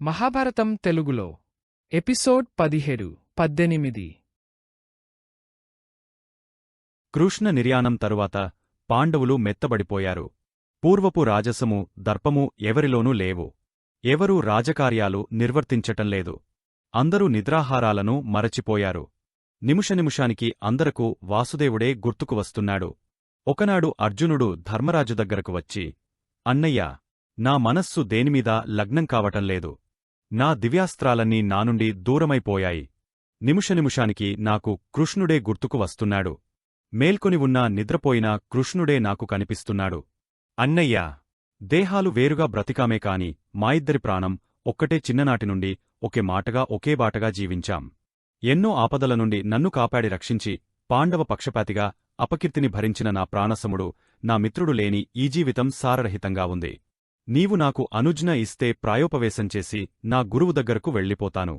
మహాభారతం తెలుగులో ఎపిసోడ్ 17-18 కృష్ణ నిర్యాణం తరువాత పాండవులు మెత్తబడిపోయారు. పూర్వపు రాజసము, దర్పము ఎవరిలోనూ లేవు. ఎవరూ రాజకార్యాలు నిర్వర్తించటంలేదు. అందరూ నిద్రాహారాలను మరచిపోయారు. నిముషనిముషానికి అందరకు వాసుదేవుడే గుర్తుకు వస్తున్నాడు. ఒకనాడు అర్జునుడు ధర్మరాజు దగ్గరకు వచ్చి, అన్నయ్యా, నా మనస్సు దేనిమీద లగ్నం కావటంలేదు. నా దివ్యాస్త్రాలన్నీ నానుండి దూరమైపోయాయి. నిముషనిముషానికి నాకు కృష్ణుడే గుర్తుకు వస్తున్నాడు. మేల్కొని ఉన్నా నిద్రపోయినా కృష్ణుడే నాకు కనిపిస్తున్నాడు. అన్నయ్యా, దేహాలు వేరుగా బ్రతికామే కాని మా ఇద్దరి ప్రాణం ఒక్కటే. చిన్ననాటినుండి ఒకే మాటగా ఒకే బాటగా జీవించాం. ఎన్నో ఆపదల నుండి నన్ను కాపాడి రక్షించి పాండవ పక్షపాతిగా అపకీర్తిని భరించిన నా ప్రాణసముడు, నా మిత్రుడు లేని ఈ జీవితం సారరహితంగా ఉంది. నీవు నాకు అనుజ్ఞ ఇస్తే ప్రాయోపవేశం చేసి నా గురువు దగ్గరకు వెళ్ళిపోతాను.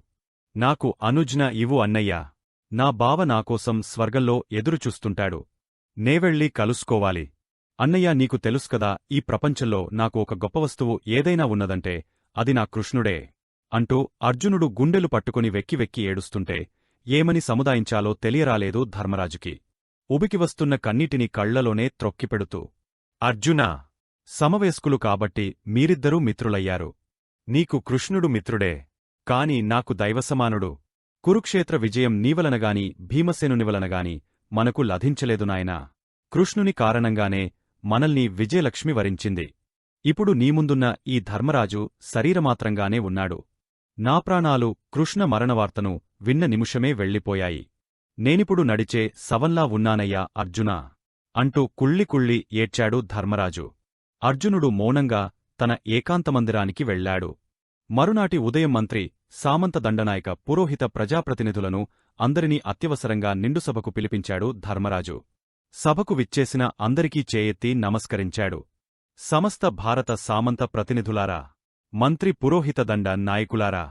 నాకు అనుజ్ఞ ఇవ్వు అన్నయ్యా. నా బావ నాకోసం స్వర్గంలో ఎదురుచూస్తుంటాడు. నేవెళ్ళి కలుసుకోవాలి. అన్నయ్యా, నీకు తెలుసుకదా, ఈ ప్రపంచంలో నాకు ఒక గొప్ప వస్తువు ఏదైనా ఉన్నదంటే అది నా కృష్ణుడే అంటూ అర్జునుడు గుండెలు పట్టుకుని వెక్కి వెక్కి ఏడుస్తుంటే ఏమని సముదాయించాలో తెలియరాలేదు ధర్మరాజుకి. ఉబికివస్తున్న కన్నీటిని కళ్లలోనే త్రొక్కిపెడుతూ, అర్జునా, సమవయస్కులు కాబట్టి మీరిద్దరూ మిత్రులయ్యారు. నీకు కృష్ణుడు మిత్రుడే, కాని నాకు దైవసమానుడు. కురుక్షేత్ర విజయం నీవలనగాని భీమసేనునివలనగాని మనకు లభించలేదు నాయనా. కృష్ణుని కారణంగానే మనల్ని విజయలక్ష్మి వరించింది. ఇప్పుడు నీముందున్న ఈ ధర్మరాజు శరీరమాత్రంగానే ఉన్నాడు. నా ప్రాణాలు కృష్ణ మరణవార్తను విన్న నిమిషమే వెళ్ళిపోయాయి. నేనిప్పుడు నడిచే శవంలా ఉన్నానయ్యా అర్జునా అంటూ కుళ్ళి కుళ్ళి ఏడ్చాడు ధర్మరాజు. అర్జునుడు మౌనంగా తన ఏకాంతమందిరానికి వెళ్లాడు. మరునాటి ఉదయం మంత్రి, సామంత దండనాయక, పురోహిత, ప్రజాప్రతినిధులను అందరినీ అత్యవసరంగా నిండుసభకు పిలిపించాడు ధర్మరాజు. సభకు విచ్చేసిన అందరికీ చేయెత్తి నమస్కరించాడు. సమస్త భారత సామంత ప్రతినిధులారా, మంత్రి, పురోహిత, దండ నాయకులారా,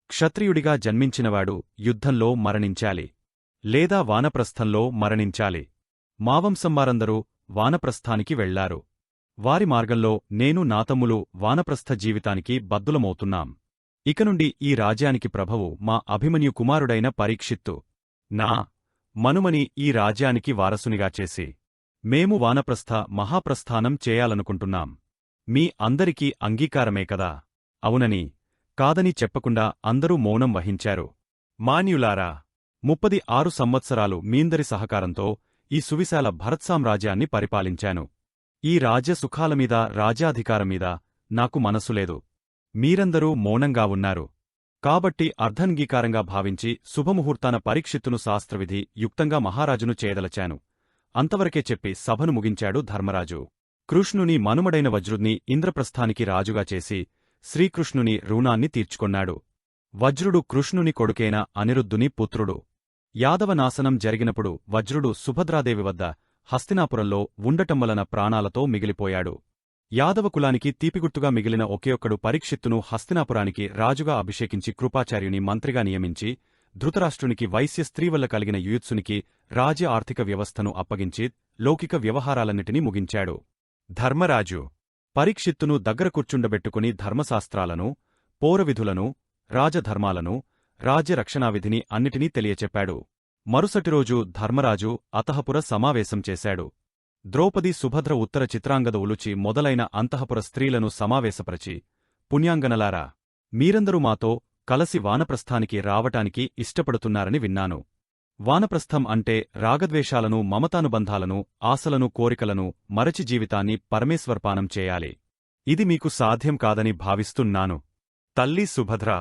క్షత్రియుడిగా జన్మించినవాడు యుద్ధంలో మరణించాలి, లేదా వానప్రస్థంలో మరణించాలి. మావంశంవారందరూ వానప్రస్థానికి వెళ్లారు. వారి మార్గంలో నేను, నా తమ్ములు వానప్రస్థ జీవితానికి బద్దులమవుతున్నాం. ఇకనుండి ఈ రాజ్యానికి ప్రభువు మా అభిమన్యు కుమారుడైన పరీక్షిత్తు, నా మనుమని ఈ రాజ్యానికి వారసునిగా చేసి మేము వానప్రస్థ మహాప్రస్థానం చేయాలనుకుంటున్నాం. మీ అందరికీ అంగీకారమే కదా? అవునని, కాదని చెప్పకుండా అందరూ మౌనం వహించారు. మాన్యులారా, 36 సంవత్సరాలు మీందరి సహకారంతో ఈ సువిశాల భరత్సామ్రాజ్యాన్ని పరిపాలించాను. ఈ రాజ్య సుఖాలమీద, రాజ్యాధికారమీద నాకు మనసులేదు. మీరందరూ మౌనంగా ఉన్నారు. కాబట్టి అర్ధంగీకారంగా భావించి శుభముహూర్తాన పరీక్షిత్తును శాస్త్రవిధి యుక్తంగా మహారాజును చేయదలచాను. అంతవరకే చెప్పి సభను ముగించాడు ధర్మరాజు. కృష్ణుని మనుమడైన వజ్రుణ్ణి ఇంద్రప్రస్థానికి రాజుగా చేసి శ్రీకృష్ణుని రుణాన్ని తీర్చుకొన్నాడు. వజ్రుడు కృష్ణుని కొడుకైన అనిరుద్ధుని పుత్రుడు. యాదవనాశనం జరిగినప్పుడు వజ్రుడు సుభద్రాదేవి వద్ద హస్తినాపురంలో ఉండటం వలన ప్రాణాలతో మిగిలిపోయాడు. యాదవకులానికి తీపిగుర్తుగా మిగిలిన ఒకేఒక్కడు పరీక్షిత్తును హస్తినాపురానికి రాజుగా అభిషేకించి కృపాచార్యుని మంత్రిగా నియమించి ధృతరాష్ట్రునికి వైశ్య స్త్రీ వల్ల కలిగిన యుయుత్సునికి రాజ్య ఆర్థిక వ్యవస్థను అప్పగించి లౌకిక వ్యవహారాలన్నిటినీ ముగించాడు. ధర్మరాజు పరీక్షిత్తును దగ్గర కూర్చుండబెట్టుకుని ధర్మశాస్త్రాలను, పౌరవిధులను, రాజధర్మాలను, రాజ్యరక్షణావిధిని అన్నిటినీ తెలియచెప్పాడు. మరుసటిరోజు ధర్మరాజు అతఃపుర సమావేశం చేశాడు. ద్రౌపది, సుభద్ర, ఉత్తర చిత్రాంగద, ఉలుచి మొదలైన అంతఃపుర స్త్రీలను సమావేశపరచి, పుణ్యాంగనలారా, మీరందరూ మాతో కలసి వానప్రస్థానికి రావటానికి ఇష్టపడుతున్నారని విన్నాను. వానప్రస్థం అంటే రాగద్వేషాలను, మమతానుబంధాలను, ఆశలను, కోరికలను మరచి జీవితాన్ని పరమేశ్వర్పానం చేయాలి. ఇది మీకు సాధ్యం కాదని భావిస్తున్నాను. తల్లి సుభద్ర,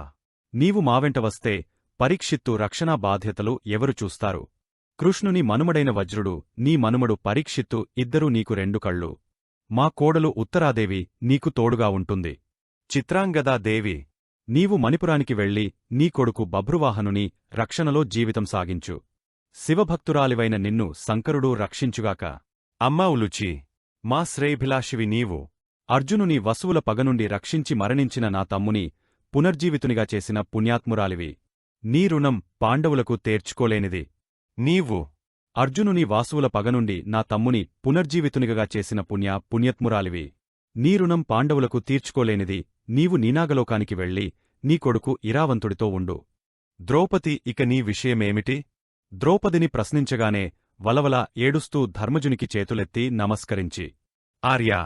నీవు మావెంట వస్తే పరీక్షిత్తు రక్షణా బాధ్యతలు ఎవరు చూస్తారు? కృష్ణుని మనుమడైన వజ్రుడు, నీ మనుమడు పరీక్షిత్తు ఇద్దరూ నీకు 2 కళ్ళు. మా కోడలు ఉత్తరాదేవి నీకు తోడుగా ఉంటుంది. చిత్రాంగదాదేవి, నీవు మణిపురానికి వెళ్ళి నీ కొడుకు బభ్రువాహనుని రక్షణలో జీవితం సాగించు. శివభక్తురాలివైన నిన్ను శంకరుడు రక్షించుగాక. అమ్మా ఉలుచి, మా శ్రేయభిలాషివి నీవు. అర్జునుని వసువుల పగనుండి రక్షించి మరణించిన నా తమ్ముని పునర్జీవితునిగా చేసిన పుణ్యాత్మురాలివి. నీ రుణం పాండవులకు తీర్చుకోలేనిది. నీవు అర్జునుని వాసువుల పగనుండి నా తమ్ముని పునర్జీవితునిగా చేసిన పుణ్యత్మురాలివి. నీ రుణం పాండవులకు తీర్చుకోలేనిది. నీవు నీనాగలోకానికి వెళ్ళి నీ కొడుకు ఇరావంతుడితో ఉండు. ద్రౌపది ఇక నీ విషయమేమిటి? ద్రౌపదిని ప్రశ్నించగానే వలవలా ఏడుస్తూ ధర్మజునికి చేతులెత్తి నమస్కరించి, ఆర్యా!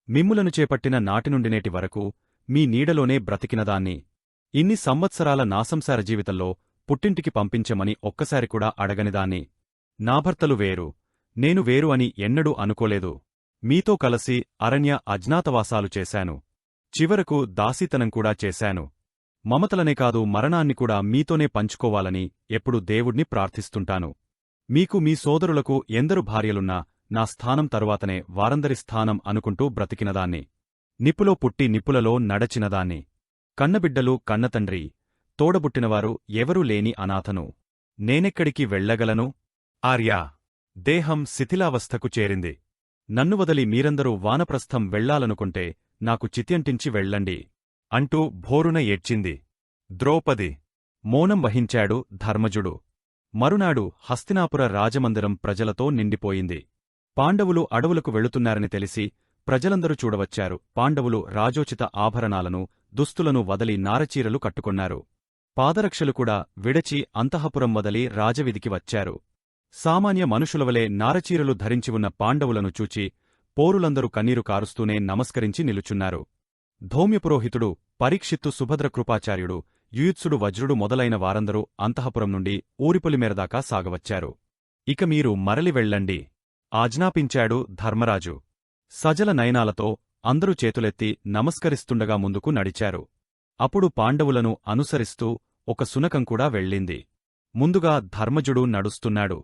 మిమ్ములను చేపట్టిన నాటినుండినేటి వరకు మీ నీడలోనే బ్రతికినదాన్ని. ఇన్ని సంవత్సరాల నాసంసార జీవితంలో పుట్టింటికి పంపించమని ఒక్కసారి కూడా అడగనిదాన్ని. నా భర్తలు వేరు, నేను వేరు అని ఎన్నడూ అనుకోలేదు. మీతో కలసి అరణ్య అజ్ఞాతవాసాలు చేశాను. చివరకు దాసీతనం కూడా చేశాను. మమతలనే కాదు మరణాన్ని కూడా మీతోనే పంచుకోవాలని ఎప్పుడు దేవుణ్ణి ప్రార్థిస్తుంటాను. మీకు మీ సోదరులకు ఎందరు భార్యలున్నా నా స్థానం తరువాతనే వారందరి స్థానం అనుకుంటూ బ్రతికినదాన్ని. నిప్పులో పుట్టి నిప్పులలో నడచినదాన్ని. కన్నబిడ్డలు కన్నతండ్రి, తోడబుట్టినవారు ఎవరూ లేని అనాథను. నేనెక్కడికి వెళ్ళగలను? ఆర్యా! దేహం శిథిలావస్థకు చేరింది. నన్ను వదలి మీరందరూ వానప్రస్థం వెళ్లాలనుకుంటే నాకు చిత్యంటించి వెళ్ళండి అంటూ భోరున ఏడ్చింది. ద్రౌపది. మౌనం వహించాడు ధర్మజుడు. మరునాడు హస్తినాపుర రాజమందిరం ప్రజలతో నిండిపోయింది. పాండవులు అడవులకు వెళుతున్నారని తెలిసి ప్రజలందరూ చూడవచ్చారు. పాండవులు రాజోచిత ఆభరణాలను, దుస్తులను వదలి నారచీరలు కట్టుకొన్నారు. పాదరక్షలు కూడా విడచి అంతఃపురం వదలి రాజవిధికి వచ్చారు. సామాన్య మనుషులవలే నారచీరలు ధరించి ఉన్న పాండవులను చూచి పోరులందరూ కన్నీరు కారుస్తూనే నమస్కరించి నిలుచున్నారు. ధౌమ్యపురోహితుడు, పరీక్షిత్తు, సుభద్ర, కృపాచార్యుడు, యుయుత్సుడు, వజ్రుడు మొదలైన వారందరూ అంతఃపురం నుండి ఊరిపొలిమేరదాకా సాగవచ్చారు. ఇక మీరు మరలి వెళ్ళండి ఆజ్ఞాపించాడు ధర్మరాజు. సజల నయనాలతో అందరూ చేతులెత్తి నమస్కరిస్తుండగా ముందుకు నడిచారు. అప్పుడు పాండవులను అనుసరిస్తూ ఒక శునకం కూడా వెళ్ళింది. ముందుగా ధర్మజుడు నడుస్తున్నాడు.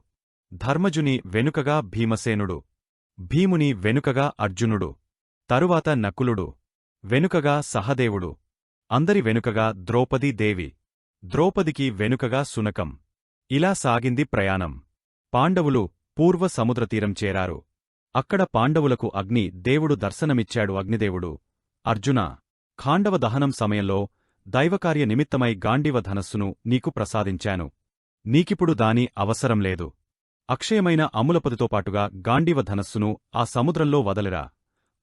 ధర్మజుని వెనుకగా భీమసేనుడు, భీముని వెనుకగా అర్జునుడు, తరువాత నకులుడు, వెనుకగా సహదేవుడు, అందరి వెనుకగా ద్రౌపదీదేవి, ద్రౌపదికి వెనుకగా శునకం. ఇలా సాగింది ప్రయాణం. పాండవులు పూర్వ సముద్రతీరం చేరారు. అక్కడ పాండవులకు అగ్ని దేవుడు దర్శనమిచ్చాడు. అగ్నిదేవుడు, అర్జునా! ఖాండవ దహనం సమయంలో దైవకార్య నిమిత్తమై గాండీవ ధనస్సును నీకు ప్రసాదించాను. నీకిప్పుడు దాని అవసరం లేదు. అక్షయమైన అమ్ములపదితో పాటుగా గాండీవ ధనస్సును ఆ సముద్రంలో వదలిరా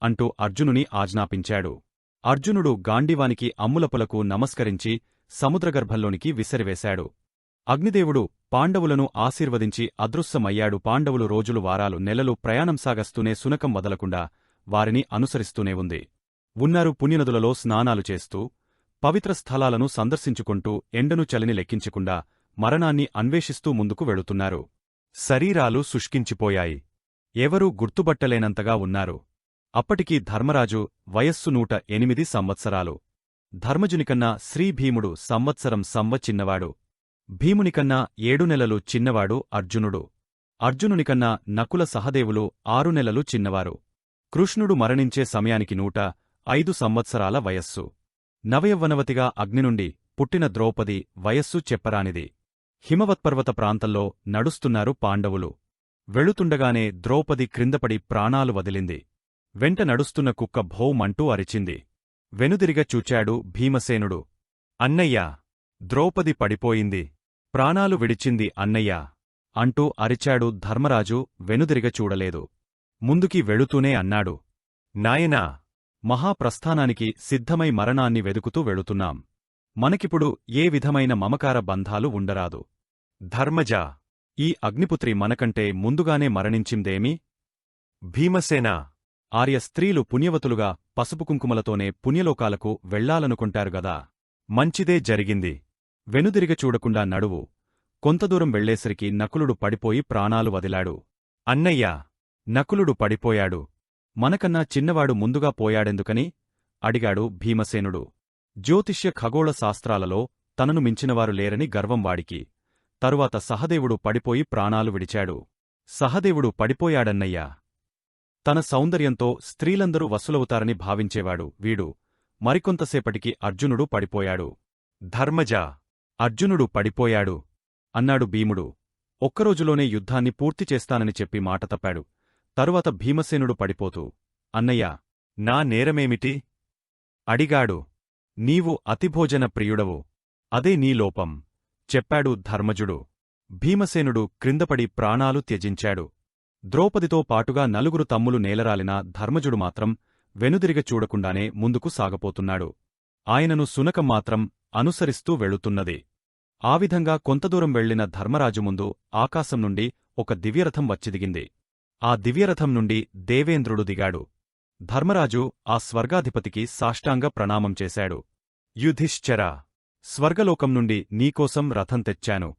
అంటూ అర్జునుని ఆజ్ఞాపించాడు. అర్జునుడు గాండీవానికి అమ్ములపులకు నమస్కరించి సముద్రగర్భంలోనికి విసిరివేశాడు. అగ్నిదేవుడు పాండవులను ఆశీర్వదించి అదృశ్యమయ్యాడు. పాండవులు రోజులు, వారాలు, నెలలు ప్రయాణం సాగస్తూనే శునకం వదలకుండా వారిని అనుసరిస్తూనే ఉంది. ఉన్నారు పుణ్యనదులలో స్నానాలు చేస్తూ, పవిత్ర స్థలాలను సందర్శించుకుంటూ, ఎండను చలిని లెక్కించకుండా మరణాన్ని అన్వేషిస్తూ ముందుకు వెళుతున్నారు. శరీరాలు శుష్కించిపోయాయి. ఎవరూ గుర్తుబట్టలేనంతగా ఉన్నారు. అప్పటికి ధర్మరాజు వయస్సు 108 సంవత్సరాలు. ధర్మజునికన్నా శ్రీభీముడు సంవ చిన్నవాడు. భీమునికన్నా 7 నెలలు చిన్నవాడు అర్జునుడు. అర్జునునికన్నా నకుల, సహదేవులు 6 నెలలు చిన్నవారు. కృష్ణుడు మరణించే సమయానికి 105 సంవత్సరాల వయస్సు. నవయవ్వనవతిగా అగ్ని నుండి పుట్టిన ద్రౌపది వయస్సు చెప్పరానిది. హిమవత్పర్వత ప్రాంతంలో నడుస్తున్నారు పాండవులు. వెళుతుండగానే ద్రౌపది క్రిందపడి ప్రాణాలు వదిలింది. వెంట నడుస్తున్న కుక్క భౌమంటూ అరిచింది. వెనుదిరిగ చూచాడు భీమసేనుడు. అన్నయ్యా! ద్రౌపది పడిపోయింది. ప్రాణాలు విడిచింది అన్నయ్యా! అంటూ అరిచాడు. ధర్మరాజు వెనుదిరిగ చూడలేదు. ముందుకి వెళుతూనే అన్నాడు, నాయనా! మహాప్రస్థానానికి సిద్ధమై మరణాన్ని వెదుకుతూ వెళుతున్నాం. మనకిప్పుడు ఏ విధమైన మమకార బంధాలు ఉండరాదు. ధర్మజా! ఈ అగ్నిపుత్రి మనకంటే ముందుగానే మరణించిందేమి? భీమసేన! ఆర్య స్త్రీలు పుణ్యవతులుగా పసుపు కుంకుమలతోనే పుణ్యలోకాలకు వెళ్లాలనుకుంటారుగదా. మంచిదే జరిగింది. వెనుదిరిగ చూడకుండా నడువు. కొంతదూరం వెళ్లేసరికి నకులుడు పడిపోయి ప్రాణాలు వదిలాడు. అన్నయ్యా! నకులుడు పడిపోయాడు. మనకన్నా చిన్నవాడు ముందుగా పోయాడెందుకని? అడిగాడు భీమసేనుడు. జ్యోతిష్య ఖగోళ శాస్త్రాలలో తనను మించినవారు లేరని గర్వం వాడికి. తరువాత సహదేవుడు పడిపోయి ప్రాణాలు విడిచాడు. సహదేవుడు పడిపోయాడన్నయ్యా! తన సౌందర్యంతో స్త్రీలందరూ వశులవుతారని భావించేవాడు వీడు. మరికొంతసేపటికి అర్జునుడు పడిపోయాడు. ధర్మజా! అర్జునుడు పడిపోయాడు అన్నాడు భీముడు. ఒక్కరోజులోనే యుద్ధాన్ని పూర్తి చేస్తానని చెప్పి మాట తప్పాడు. తరువాత భీమసేనుడు పడిపోతూ, అన్నయ్యా! నా నేరమేమిటి? అడిగాడు. నీవు అతిభోజన ప్రియుడవు. అదే నీ లోపం చెప్పాడు ధర్మజుడు. భీమసేనుడు క్రిందపడి ప్రాణాలు త్యజించాడు. ద్రౌపదితో పాటుగా 4 తమ్ములు నేలరాలిన ధర్మజుడు మాత్రం వెనుదిరిగ చూడకుండానే ముందుకు సాగపోతున్నాడు. ఆయనను సునకం మాత్రం అనుసరిస్తూ వెళుతున్నది. ఆ విధంగా కొంతదూరం వెళ్లిన ధర్మరాజు ముందు ఆకాశం నుండి ఒక దివ్యరథం వచ్చి దిగింది. ఆ దివ్యరథం నుండి దేవేంద్రుడు దిగాడు. ధర్మరాజు ఆ స్వర్గాధిపతికి సాష్టాంగ ప్రణామం చేశాడు. యుధిష్ఠిరా! స్వర్గలోకం నుండి నీకోసం రథం తెచ్చాను.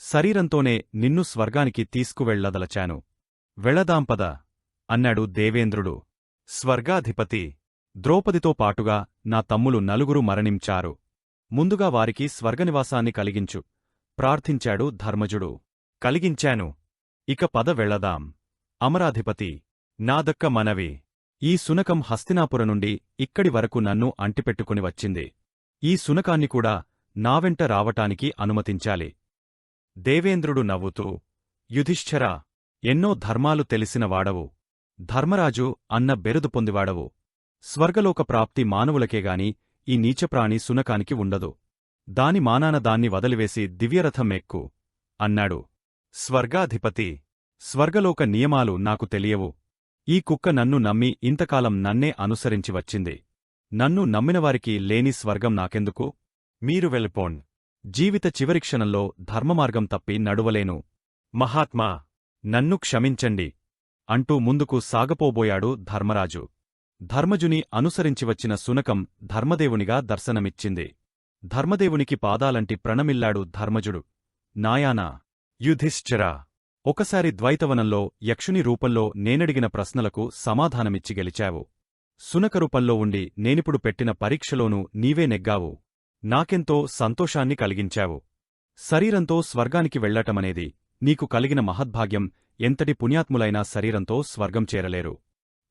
శరీరంతోనే నిన్ను స్వర్గానికి తీసుకువెళ్లదలచాను. వెళదాంపద అన్నాడు దేవేంద్రుడు. స్వర్గాధిపతి! ద్రౌపదితో పాటుగా నా తమ్ములు నలుగురు మరణించారు. ముందుగా వారికి స్వర్గనివాసాన్ని కలిగించు ప్రార్థించాడు ధర్మజుడు. కలిగించాను. ఇక పద వెళదాం. అమరాధిపతి! నాదక్క మనవి. ఈ సునకం హస్తినాపుర నుండి ఇక్కడి వరకు నన్ను అంటిపెట్టుకుని వచ్చింది. ఈ సునకాన్ని కూడా నావెంట రావటానికి అనుమతించాలి. దేవేంద్రుడు నవ్వుతూ, యుధిష్ఠిరా! ఎన్నో ధర్మాలు తెలిసిన వాడవు. ధర్మరాజు అన్న బెరుదు పొందివాడవు. స్వర్గలోక ప్రాప్తి మానవులకేగాని ఈ నీచప్రాణి సునకానికి ఉండదు. దాని మానాన దాన్ని వదిలివేసి దివ్యరథం ఎక్కు అన్నాడు. స్వర్గాధిపతి! స్వర్గలోక నియమాలు నాకు తెలియవు. ఈ కుక్క నన్ను నమ్మి ఇంతకాలం నన్నే అనుసరించి వచ్చింది. నన్ను నమ్మినవారికి లేని స్వర్గం నాకెందుకు? మీరు వెళ్ళిపోండ్. జీవిత చివరి క్షణంలో ధర్మమార్గం తప్పి నడువలేను. మహాత్మా! నన్ను క్షమించండి అంటూ ముందుకు సాగపోబోయాడు ధర్మరాజు. ధర్మజుని అనుసరించివచ్చిన సునకం ధర్మదేవునిగా దర్శనమిచ్చింది. ధర్మదేవునికి పాదాలంటి ప్రణమిల్లాడు ధర్మజుడు. నాయానా! యుధిష్ఠిరా! ఒకసారి ద్వైతవనంలో యక్షుని రూపంలో నేనడిగిన ప్రశ్నలకు సమాధానమిచ్చి గెలిచావు. సునక రూపంలో ఉండి నేనిప్పుడు పెట్టిన పరీక్షలోనూ నీవే నెగ్గావు. నాకెంతో సంతోషాన్ని కలిగించావు. శరీరంతో స్వర్గానికి వెళ్లటమనేది నీకు కలిగిన మహద్భాగ్యం. ఎంతటి పుణ్యాత్ములైనా శరీరంతో స్వర్గం చేరలేరు.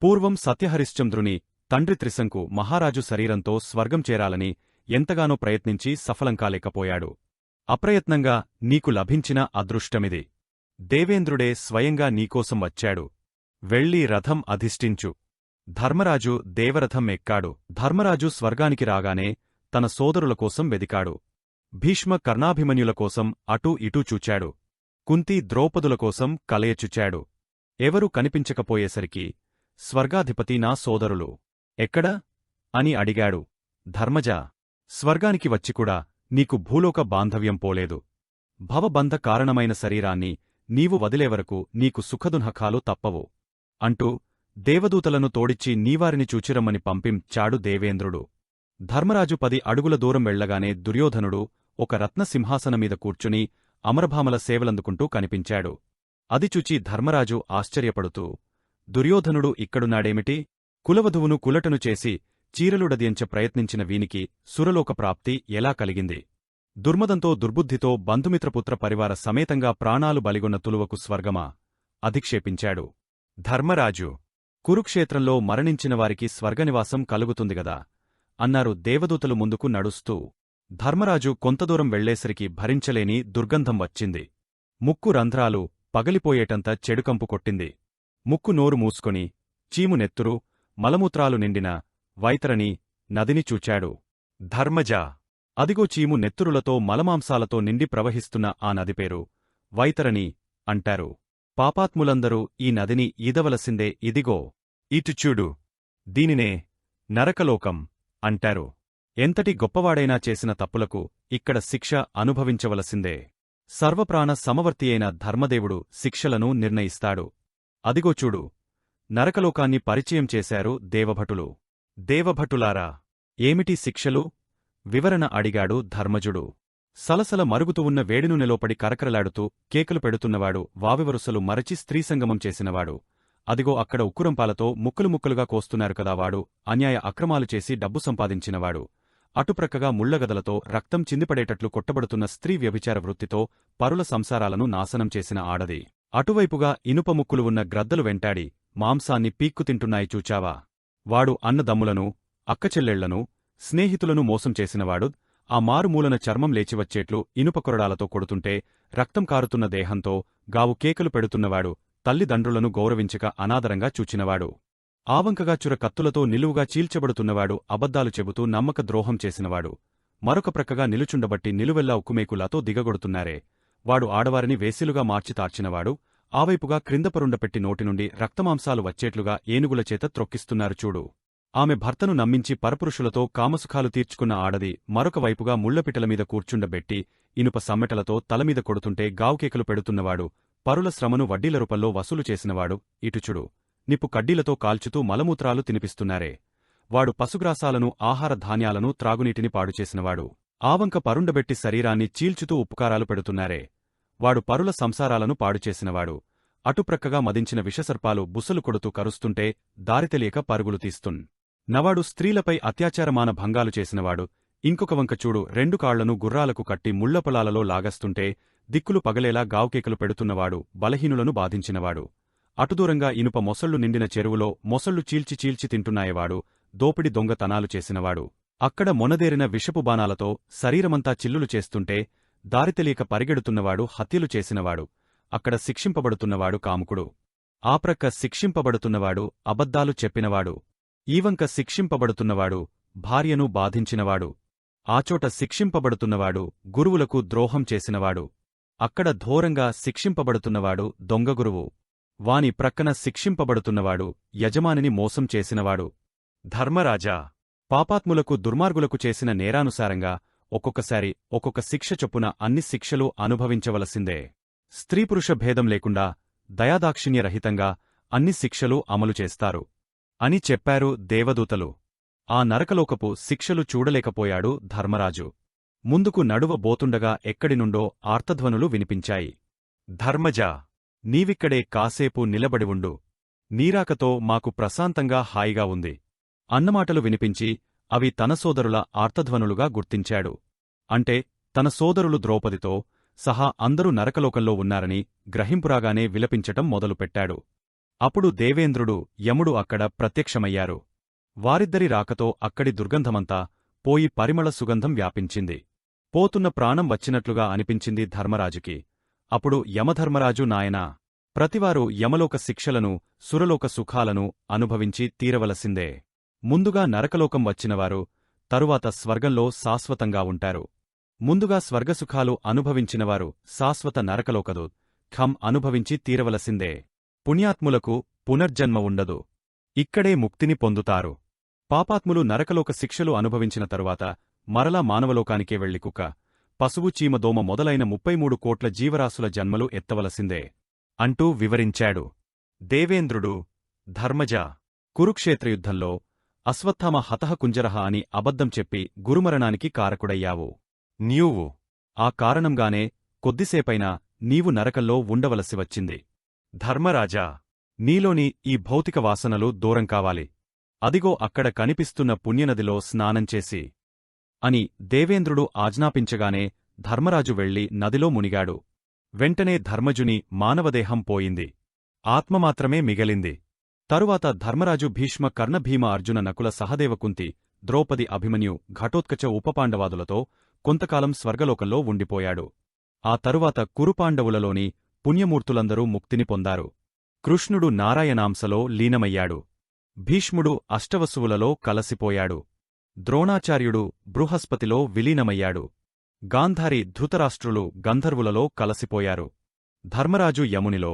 పూర్వం సత్యహరిశ్చంద్రుని తండ్రి త్రిశంకు మహారాజు శరీరంతో స్వర్గం చేరాలని ఎంతగానో ప్రయత్నించి సఫలం కాలేకపోయాడు. అప్రయత్నంగా నీకు లభించిన అదృష్టమిది. దేవేంద్రుడే స్వయంగా నీకోసం వచ్చాడు. వెళ్ళి రథం అధిష్ఠించు. ధర్మరాజు దేవరథం ఎక్కాడు. ధర్మరాజు స్వర్గానికి రాగానే తన సోదరుల కోసం వెదికాడు. భీష్మ కర్ణాభిమన్యుల కోసం అటూ ఇటూ చూచాడు. కుంతి ద్రౌపదుల కోసం కలయచుచాడు. ఎవరూ కనిపించకపోయేసరికి స్వర్గాధిపతి నా సోదరులు ఎక్కడ అని అడిగాడు. ధర్మజా! స్వర్గానికి వచ్చికూడా నీకు భూలోక బాంధవ్యం పోలేదు. భవబంధ కారణమైన శరీరాన్ని నీవు వదిలేవరకు నీకు సుఖదుఃఖాలు తప్పవు అంటూ దేవదూతలను తోడిచ్చి నీవారిని చూచిరమ్మని పంపించాడు దేవేంద్రుడు. ధర్మరాజు 10 అడుగుల దూరం వెళ్లగానే దుర్యోధనుడు ఒక రత్నసింహాసనమీద కూర్చుని అమరభామల సేవలందుకుంటూ కనిపించాడు. అది చూచి ధర్మరాజు ఆశ్చర్యపడుతూ, దుర్యోధనుడు ఇక్కడున్నాడేమిటి? కులవధువును కులటను చేసి చీరలుడదించ ప్రయత్నించిన వీనికి సురలోక ప్రాప్తి ఎలా కలిగింది? దుర్మదంతో దుర్బుద్ధితో బంధుమిత్రపుత్ర పరివార సమేతంగా ప్రాణాలు బలిగొన్న తులువకు స్వర్గమా? అధిక్షేపించాడు. ధర్మరాజు! కురుక్షేత్రంలో మరణించినవారికి స్వర్గనివాసం కలుగుతుందిగదా అన్నారు దేవదూతలు ముందుకు నడుస్తూ. ధర్మరాజు కొంతదూరం వెళ్లేసరికి భరించలేని దుర్గంధం వచ్చింది. ముక్కు రంధ్రాలు పగలిపోయేటంత చెడుకంపు కొట్టింది. ముక్కు నోరు మూసుకొని చీము నెత్తురు మలమూత్రాలు నిండిన వైతరణి నదిని చూచాడు. ధర్మజా! అదిగో చీము నెత్తురులతో మలమాంసాలతో నిండి ప్రవహిస్తున్న ఆ నదిపేరు వైతరణి అంటారు. పాపాత్ములందరూ ఈ నదిని ఈదవలసిందే. ఇదిగో ఇటు చూడు. దీనినే నరకలోకం అంటారు. ఎంతటి గొప్పవాడైనా చేసిన తప్పులకు ఇక్కడ శిక్ష అనుభవించవలసిందే. సర్వప్రాణ సమవర్తియైన ధర్మదేవుడు శిక్షలను నిర్ణయిస్తాడు. అదిగో చూడు. నరకలోకాన్ని పరిచయం చేశారు దేవభటులు. దేవభటులారా! ఏమిటి శిక్షలు? వివరణ అడిగాడు ధర్మజుడు. సలసల మరుగుతూ ఉన్న వేడినూనెలోపడి కరకరలాడుతూ కేకలు పెడుతున్నవాడు వావివరుసలు మరచి స్త్రీసంగమం చేసినవాడు. అదిగో అక్కడ ఉక్కురంపాలతో ముక్కలు ముక్కలుగా కోస్తున్నారు కదా వాడు అన్యాయ అక్రమాలు చేసి డబ్బు సంపాదించినవాడు. అటుప్రక్కగా ముళ్లగదలతో రక్తం చిందిపడేటట్లు కొట్టబడుతున్న స్త్రీ వ్యభిచార వృత్తితో పరుల సంసారాలను నాశనం చేసిన ఆడది. అటువైపుగా ఇనుప ముక్కులు ఉన్న గ్రద్దలు వెంటాడి మాంసాన్ని పీక్కుతింటున్నాయి చూచావా? వాడు అన్నదమ్ములను అక్కచెల్లెళ్లను స్నేహితులను మోసం చేసినవాడు. ఆ మారుమూలన చర్మం లేచివచ్చేట్లు ఇనుప కొరడాలతో కొడుతుంటే రక్తం కారుతున్న దేహంతో గావు కేకలు పెడుతున్నవాడు. తల్లిదండ్రులను గౌరవించక అనాదరంగా చూచినవాడు. ఆవంకగా చుర కత్తులతో నిలువుగా చీల్చబడుతున్నవాడు. అబద్ధాలు చెబుతూ నమ్మక ద్రోహం చేసినవాడు. మరొక ప్రక్కగా నిలుచుండబట్టి నిలువెల్లా ఉక్కుమేకులాతో దిగగొడుతున్నారే వాడు ఆడవారిని వేసిలుగా మార్చి తార్చినవాడు. ఆవైపుగా క్రిందపరుండపెట్టి నోటినుండి రక్తమాంసాలు వచ్చేట్లుగా ఏనుగులచేత త్రొక్కిస్తున్నారు చూడు. ఆమె భర్తను నమ్మించి పరపురుషులతో కామసుఖాలు తీర్చుకున్న ఆడది మరొక వైపుగా ముళ్లపిటలమీద కూర్చుండబెట్టి ఇనుప సమ్మెటలతో తలమీద కొడుతుంటే గావుకేకలు పెడుతున్నవాడు, పరుల శ్రమను వడ్డీల రూపంలో వసూలు చేసినవాడు, ఇటుచుడు నిప్పు కడ్డీలతో కాల్చుతూ మలమూత్రాలు తినిపిస్తున్నారే, వాడు పశుగ్రాసాలను ఆహార ధాన్యాలను త్రాగునీటిని పాడుచేసినవాడు, ఆవంక పరుండబెట్టి శరీరాన్ని చీల్చుతూ ఉప్పుకారాలు పెడుతున్నారే, వాడు పరుల సంసారాలను పాడుచేసినవాడు, అటుప్రక్కగా మదించిన విషసర్పాలు బుసలు కొడుతూ కరుస్తుంటే దారితెలియక పరుగులు తీస్తున్ నవాడు స్త్రీలపై అత్యాచారమాన భంగాలు చేసినవాడు, ఇంకొక వంక చూడు రెండు కాళ్లను గుర్రాలకు కట్టి ముళ్లపొలాలలో లాగస్తుంటే దిక్కులు పగలేలా గావుకేకలు పెడుతున్నవాడు, బలహీనులను బాధించినవాడు, అటుదూరంగా ఇనుప మొసళ్లు నిండిన చెరువులో మొసళ్లు చీల్చి చీల్చి తింటున్నాయేవాడు, దోపిడి దొంగతనాలు చేసినవాడు, అక్కడ మొనదేరిన విషపు బాణాలతో శరీరమంతా చిల్లులు చేస్తుంటే దారితెలియక పరిగెడుతున్నవాడు, హత్యలు చేసినవాడు, అక్కడ శిక్షింపబడుతున్నవాడు కాముకుడు, ఆప్రక్క శిక్షింపబడుతున్నవాడు అబద్ధాలు చెప్పినవాడు, ఈవంక శిక్షింపబడుతున్నవాడు భార్యను బాధించినవాడు, ఆచోట శిక్షింపబడుతున్నవాడు గురువులకు ద్రోహం చేసినవాడు, అక్కడ ఘోరంగా శిక్షింపబడుతున్నవాడు దొంగగురువు, వాని ప్రక్కన శిక్షింపబడుతున్నవాడు యజమానిని మోసం చేసినవాడు. ధర్మరాజా, పాపాత్ములకు దుర్మార్గులకు చేసిన నేరానుసారంగా ఒక్కొక్కసారి ఒక్కొక్క శిక్ష చొప్పున అన్ని శిక్షలు అనుభవించవలసిందే. స్త్రీపురుష భేదం లేకుండా దయాదాక్షిణ్యరహితంగా అన్ని శిక్షలు అమలు చేస్తారు అని చెప్పారు దేవదూతలు. ఆ నరకలోకపు శిక్షలు చూడలేకపోయాడు ధర్మరాజు. ముందుకు నడువ బోతుండగా ఎక్కడినుండో ఆర్తధ్వనులు వినిపించాయి. ధర్మజా, నీవిక్కడే కాసేపు నిలబడి ఉండు. నీరాకతో మాకు ప్రశాంతంగా హాయిగా ఉంది అన్నమాటలు వినిపించి అవి తన సోదరుల ఆర్తధ్వనులుగా గుర్తించాడు. అంటే తన సోదరులు ద్రౌపదితో సహా అందరూ నరకలోకంలో ఉన్నారని గ్రహింపురాగానే విలపించటం మొదలుపెట్టాడు. అప్పుడు దేవేంద్రుడు యముడు అక్కడ ప్రత్యక్షమయ్యారు. వారిద్దరి రాకతో అక్కడి దుర్గంధమంతా పోయి పరిమళ సుగంధం వ్యాపించింది. పోతున్న ప్రాణం వచ్చినట్లుగా అనిపించింది ధర్మరాజుకి. అప్పుడు యమధర్మరాజు, నాయనా, ప్రతివారు యమలోక శిక్షలను సురలోక సుఖాలను అనుభవించి తీరవలసిందే. ముందుగా నరకలోకం వచ్చినవారు తరువాత స్వర్గంలో శాశ్వతంగా ఉంటారు. ముందుగా స్వర్గసుఖాలు అనుభవించినవారు శాశ్వత నరకలోకదు ఖం అనుభవించి తీరవలసిందే. పుణ్యాత్ములకు పునర్జన్మ ఉండదు. ఇక్కడే ముక్తిని పొందుతారు. పాపాత్ములు నరకలోక శిక్షలు అనుభవించిన తరువాత మరలా మానవలోకానికే వెళ్లి కుక్క, పశువు, చీమ, దోమ మొదలైన 33 కోట్ల జీవరాశుల జన్మలు ఎత్తవలసిందే అంటూ వివరించాడు. దేవేంద్రుడు, ధర్మజా, కురుక్షేత్రయుద్ధంలో అశ్వత్థామ హతః కుంజరః అని అబద్ధం చెప్పి గురుమరణానికి కారకుడయ్యావు. నీవు ఆ కారణంగానే కొద్దిసేపైనా నీవు నరకంలో ఉండవలసి వచ్చింది. ధర్మరాజా, నీలోని ఈ భౌతిక వాసనలు దూరం కావాలి. అదిగో అక్కడ కనిపిస్తున్న పుణ్యనదిలో స్నానంచేసి అని దేవేంద్రుడు ఆజ్ఞాపించగానే ధర్మరాజు వెళ్లి నదిలో మునిగాడు. వెంటనే ధర్మజుని మానవదేహం పోయింది. ఆత్మమాత్రమే మిగిలింది. తరువాత ధర్మరాజు భీష్మ, కర్ణ, భీమ, అర్జున, నకుల, సహదేవకుంతి, ద్రౌపది, అభిమన్యు, ఘటోత్కచ ఉపపాండవాదులతో కొంతకాలం స్వర్గలోకంలో ఉండిపోయాడు. ఆ తరువాత కురుపాండవులలోని పుణ్యమూర్తులందరూ ముక్తిని పొందారు. కృష్ణుడు నారాయణాంశలో లీనమయ్యాడు. భీష్ముడు అష్టవసువులలో కలసిపోయాడు. ద్రోణాచార్యుడు బృహస్పతిలో విలీనమయ్యాడు. గాంధారి, ధృతరాష్ట్రులు గంధర్వులలో కలసిపోయారు. ధర్మరాజు యమునిలో,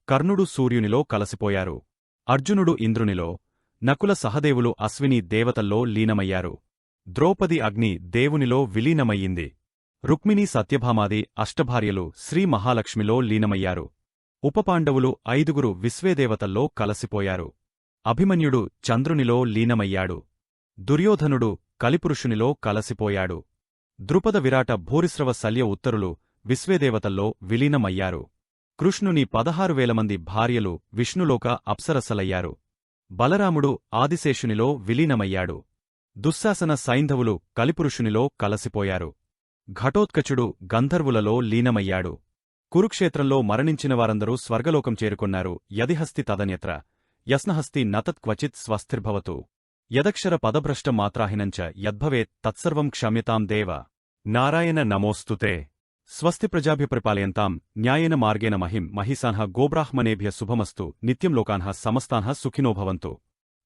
కర్ణుడు సూర్యునిలో కలసిపోయారు. అర్జునుడు ఇంద్రునిలో, నకుల, సహదేవులు అశ్విని దేవతల్లో లీనమయ్యారు. ద్రౌపది అగ్ని దేవునిలో విలీనమయ్యింది. రుక్మిణీ, సత్యభామాది అష్టభార్యలు శ్రీ మహాలక్ష్మిలో లీనమయ్యారు. ఉపపాండవులు 5 విశ్వేదేవతల్లో కలసిపోయారు. అభిమన్యుడు చంద్రునిలో లీనమయ్యాడు. దుర్యోధనుడు కలిపురుషునిలో కలసిపోయాడు. ద్రుపద, విరాట, భూరిశ్రవ, శల్య, ఉత్తరులు విశ్వేదేవతల్లో విలీనమయ్యారు. కృష్ణుని 16,000 మంది భార్యలు విష్ణులోక అప్సరసలయ్యారు. బలరాముడు ఆదిశేషునిలో విలీనమయ్యాడు. దుశ్శాసన, సైంధవులు కలిపురుషునిలో కలసిపోయారు. ఘటోత్కచుడు గంధర్వులలో లీనమయ్యాడు. కురుక్షేత్రంలో మరణించిన వారందరూ స్వర్గలోకం చేరుకొన్నారు. యదిహస్తి తదన్యత్ర యస్నహస్తి నతత్ క్వచిత్ స్వస్థిర్భవతు యదక్షర పదభ్రష్ట మాత్రాహినంచ యద్భవేత్ తత్సర్వం క్షమ్యతాం దేవ. నారాయణ నమోస్తుతే. స్వస్తి ప్రజాభ్యపరిపాలయంతాం న్యాయేన మార్గేణ మహిసాన్హ గోబ్రాహ్మణేభ్య శుభమస్తు నిత్యం లోకాన్హ సమస్తాన్హ సుఖినో భవంతు.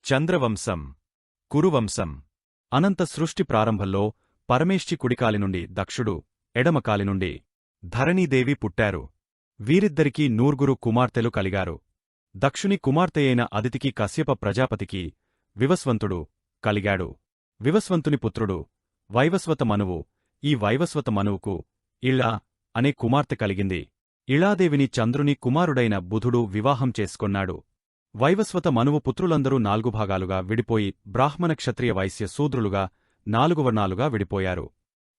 చంద్రవంశం, కురువంశం. అనంత సృష్టి ప్రారంభంలో పరమేష్ఠి కుడికాలి నుండి దక్షుడు, ఎడమకాలి నుండి ధరణీదేవి పుట్టారు. వీరిద్దరికీ 9 కుమార్తెలు కలిగారు. దక్షుని కుమార్తెయైన అదితికి, కశ్యప ప్రజాపతికి, వివస్వంతుడు, కలిగాడు. వివస్వంతుని పుత్రుడు వైవస్వత మనువు. ఈ వైవస్వత మనువుకు ఇళా అనే కుమార్తె కలిగింది. ఇళాదేవిని చంద్రుని కుమారుడైన బుధుడు వివాహం చేసుకొన్నాడు. వైవస్వత మనువు పుత్రులందరూ 4 భాగాలుగా విడిపోయి బ్రాహ్మణ క్షత్రియ వైశ్య శూద్రులుగా 4 వర్ణాలుగా విడిపోయారు.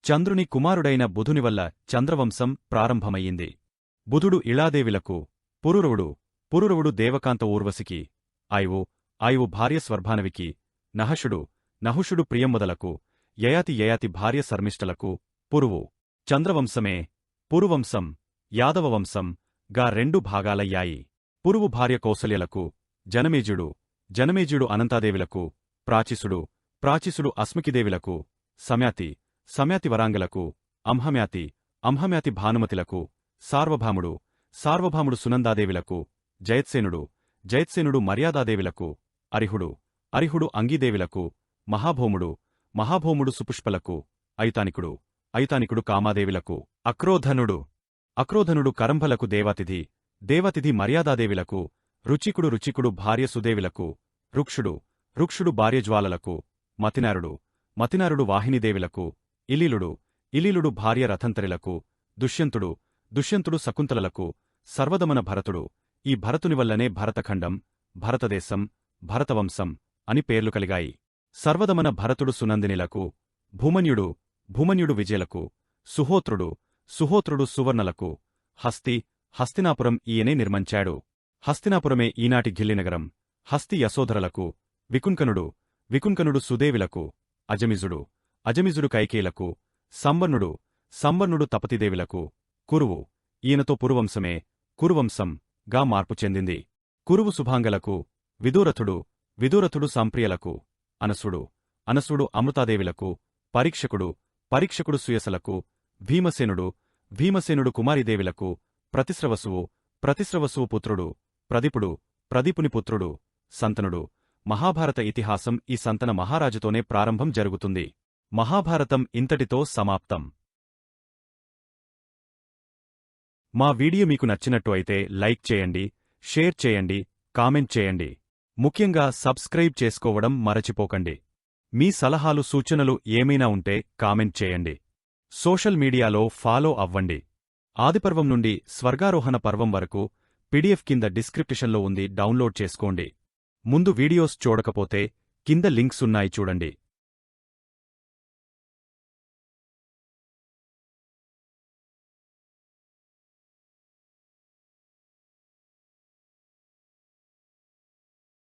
చంద్రుని కుమారుడైన బుధునివల్ల చంద్రవంశం ప్రారంభమయ్యింది. బుధుడు ఇళాదేవిలకు పురూరవుడు దేవకాంత ఊర్వశికి, ఆయువు భార్య స్వర్భానవికి, నహుషుడు ప్రియంవదలకు, యయాతి భార్య శర్మిష్టలకు పురువు. చంద్రవంశమే పురువంశం, యాదవవంశం గా 2 భాగాలయ్యాయి. పురువు భార్య కౌసల్యలకు జనమేజయుడు అనంతాదేవిలకు, ప్రాచిసుడు అస్మికిదేవిలకు, సమయాతి వరాంగలకు, అంహమ్యాతి భానుమతిలకు, సార్వభాముడు సునందాదేవిలకు, జయత్సేనుడు మర్యాదాదేవిలకు, అరిహుడు అంగీదేవిలకు, మహాభౌముడు సుపుష్పలకు, ఐతానికుడు కామాదేవిలకు, అక్రోధనుడు కరంభలకు దేవతిథి మర్యాదాదేవిలకు, రుచికుడు భార్య సుదేవిలకు, రుక్షుడు భార్య జ్వాలలకు, మతినారుడు వాహినీదేవిలకు, ఇలీలుడు భార్య రథంతరిలకు, దుష్యంతుడు శకుంతలలకు, సర్వదమన భరతుడు. ఈ భరతునివల్లనే భరతఖండం, భరతదేశం, భరతవంశం అని పేర్లు కలిగాయి. సర్వదమన భరతుడు సునందినిలకు, భూమన్యుడు విజయలకు, సుహోత్రుడు సువర్ణలకు, హస్తినాపురం ఈయనే నిర్మించాడు. హస్తినాపురమే ఈనాటి ఘిల్లినగరం. హస్తి యశోధరలకు, వికుంకనుడు సుదేవిలకు, అజమిజుడు కైకేయులకు, సంవర్ణుడు తపతిదేవిలకు, కురువు. ఈయనతో పురువంశమే కురువంశం గా మార్పు చెందింది. కురువు సుభాంగలకు, విదూరథుడు సంప్రియలకు, అనసుడు అమృతాదేవిలకు, పరీక్షకుడు సుయసలకు, భీమసేనుడు కుమారీదేవిలకు, ప్రతిస్రవసువు పుత్రుడు ప్రదీపుని పుత్రుడు సంతనుడు. మహాభారత ఇతిహాసం ఈ సంతన మహారాజుతోనే ప్రారంభం జరుగుతుంది. మహాభారతం ఇంతటితో సమాప్తం. మా వీడియో మీకు నచ్చినట్టు అయితే లైక్ చేయండి, షేర్ చేయండి, కామెంట్ చేయండి. ముఖ్యంగా సబ్స్క్రైబ్ చేసుకోవడం మరచిపోకండి. మీ సలహాలు సూచనలు ఏమైనా ఉంటే కామెంట్ చేయండి. సోషల్ మీడియాలో ఫాలో అవ్వండి. ఆదిపర్వం నుండి స్వర్గారోహణ పర్వం వరకు పీడీఎఫ్ కింద డిస్క్రిప్షన్లో ఉంది, డౌన్లోడ్ చేసుకోండి. ముందు వీడియోస్ చూడకపోతే కింద లింక్స్ ఉన్నాయి చూడండి.